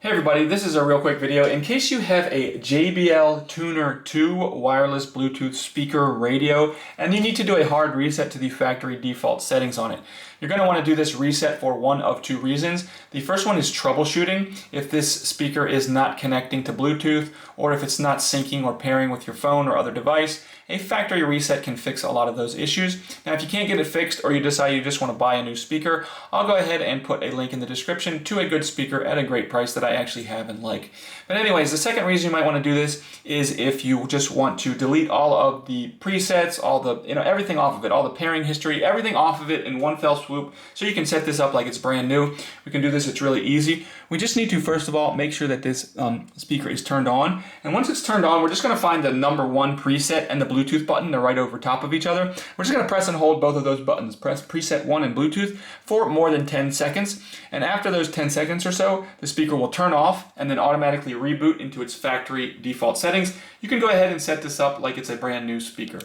Hey everybody, this is a real quick video. In case you have a JBL Tuner 2 wireless Bluetooth speaker radio and you need to do a hard reset to the factory default settings on it. You're going to want to do this reset for one of two reasons. The first one is troubleshooting. If this speaker is not connecting to Bluetooth or if it's not syncing or pairing with your phone or other device, a factory reset can fix a lot of those issues. Now if you can't get it fixed or you decide you just want to buy a new speaker, I'll go ahead and put a link in the description to a good speaker at a great price that I actually have and like. But anyways, the second reason you might want to do this is if you just want to delete all of the presets, all the, everything off of it, all the pairing history, everything off of it in one fell swoop, so you can set this up like it's brand new. We can do this, it's really easy. We just need to first of all make sure that this speaker is turned on, and once it's turned on, we're just going to find the number one preset and the Bluetooth button. They're right over top of each other. We're just going to press and hold both of those buttons. Press preset 1 and Bluetooth for more than 10 seconds, and after those 10 seconds or so, the speaker will turn off and then automatically reboot into its factory default settings. You can go ahead and set this up like it's a brand new speaker.